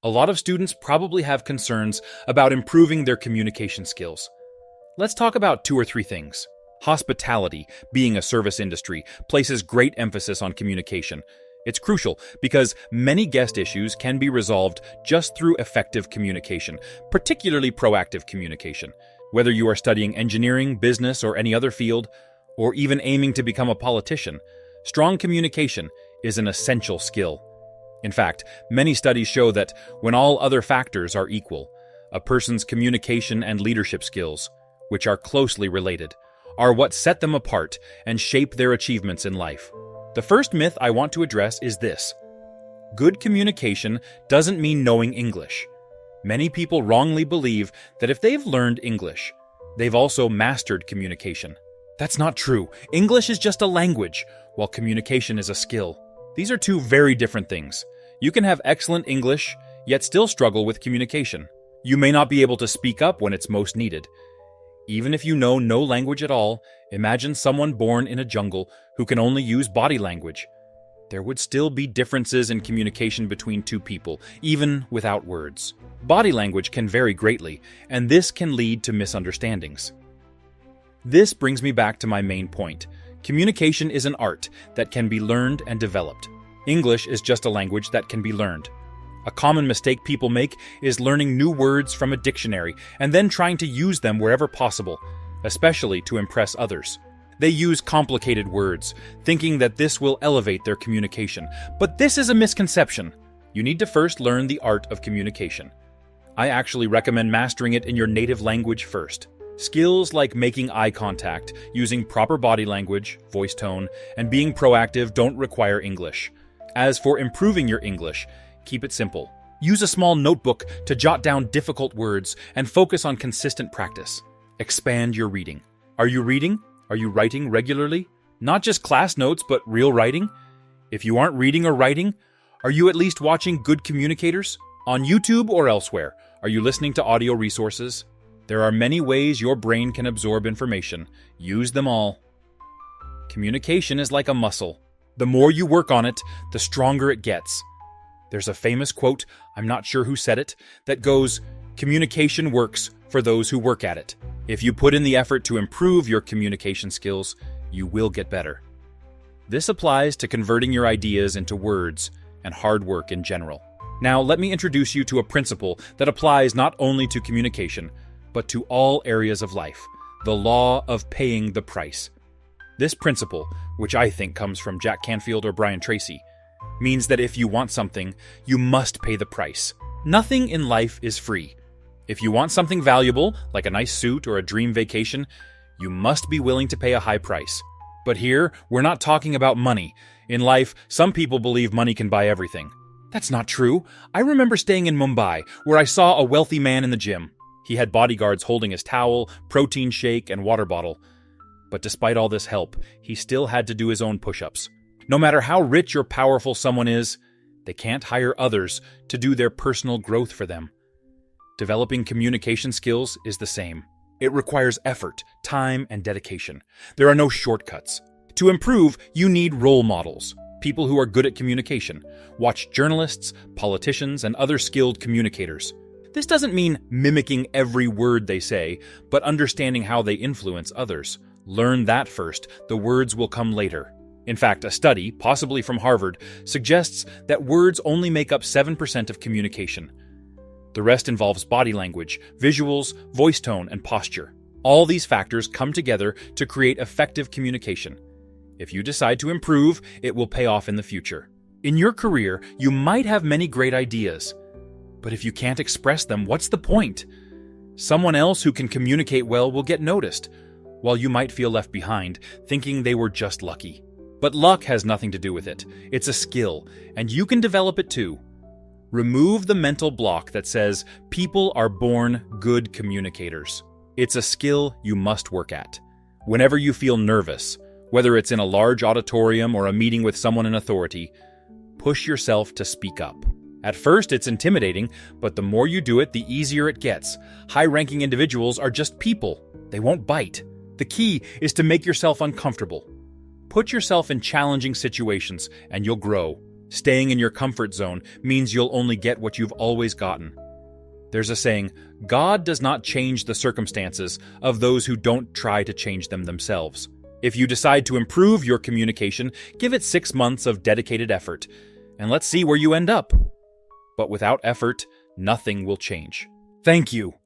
A lot of students probably have concerns about improving their communication skills. Let's talk about two or three things. Hospitality, being a service industry, places great emphasis on communication. It's crucial because many guest issues can be resolved just through effective communication, particularly proactive communication. Whether you are studying engineering, business, or any other field, or even aiming to become a politician, strong communication is an essential skill. In fact, many studies show that when all other factors are equal, a person's communication and leadership skills, which are closely related, are what set them apart and shape their achievements in life. The first myth I want to address is this: good communication doesn't mean knowing English. Many people wrongly believe that if they've learned English, they've also mastered communication. That's not true. English is just a language, while communication is a skill. These are two very different things. You can have excellent English, yet still struggle with communication. You may not be able to speak up when it's most needed. Even if you know no language at all, imagine someone born in a jungle who can only use body language. There would still be differences in communication between two people, even without words. Body language can vary greatly, and this can lead to misunderstandings. This brings me back to my main point. Communication is an art that can be learned and developed. English is just a language that can be learned. A common mistake people make is learning new words from a dictionary and then trying to use them wherever possible, especially to impress others. They use complicated words, thinking that this will elevate their communication. But this is a misconception. You need to first learn the art of communication. I actually recommend mastering it in your native language first. Skills like making eye contact, using proper body language, voice tone, and being proactive don't require English. As for improving your English, keep it simple. Use a small notebook to jot down difficult words and focus on consistent practice. Expand your reading. Are you reading? Are you writing regularly? Not just class notes, but real writing? If you aren't reading or writing, are you at least watching good communicators? On YouTube or elsewhere, are you listening to audio resources? There are many ways your brain can absorb information. Use them all. Communication is like a muscle. The more you work on it, the stronger it gets. There's a famous quote, I'm not sure who said it, that goes, "Communication works for those who work at it." If you put in the effort to improve your communication skills, you will get better. This applies to converting your ideas into words and hard work in general. Now, let me introduce you to a principle that applies not only to communication, but to all areas of life: the law of paying the price. This principle, which I think comes from Jack Canfield or Brian Tracy, means that if you want something, you must pay the price. Nothing in life is free. If you want something valuable, like a nice suit or a dream vacation, you must be willing to pay a high price. But here, we're not talking about money. In life, some people believe money can buy everything. That's not true. I remember staying in Mumbai, where I saw a wealthy man in the gym. He had bodyguards holding his towel, protein shake, and water bottle. But despite all this help, he still had to do his own push-ups. No matter how rich or powerful someone is, they can't hire others to do their personal growth for them. Developing communication skills is the same. It requires effort, time, and dedication. There are no shortcuts. To improve, you need role models, people who are good at communication. Watch journalists, politicians, and other skilled communicators. This doesn't mean mimicking every word they say, but understanding how they influence others. Learn that first, the words will come later. In fact, a study, possibly from Harvard, suggests that words only make up 7% of communication. The rest involves body language, visuals, voice tone, and posture. All these factors come together to create effective communication. If you decide to improve, it will pay off in the future. In your career, you might have many great ideas, but if you can't express them, what's the point? Someone else who can communicate well will get noticed, while you might feel left behind, thinking they were just lucky. But luck has nothing to do with it. It's a skill, and you can develop it too. Remove the mental block that says people are born good communicators. It's a skill you must work at. Whenever you feel nervous, whether it's in a large auditorium or a meeting with someone in authority, push yourself to speak up. At first, it's intimidating, but the more you do it, the easier it gets. High-ranking individuals are just people. They won't bite. The key is to make yourself uncomfortable. Put yourself in challenging situations, and you'll grow. Staying in your comfort zone means you'll only get what you've always gotten. There's a saying, God does not change the circumstances of those who don't try to change them themselves. If you decide to improve your communication, give it 6 months of dedicated effort, and let's see where you end up. But without effort, nothing will change. Thank you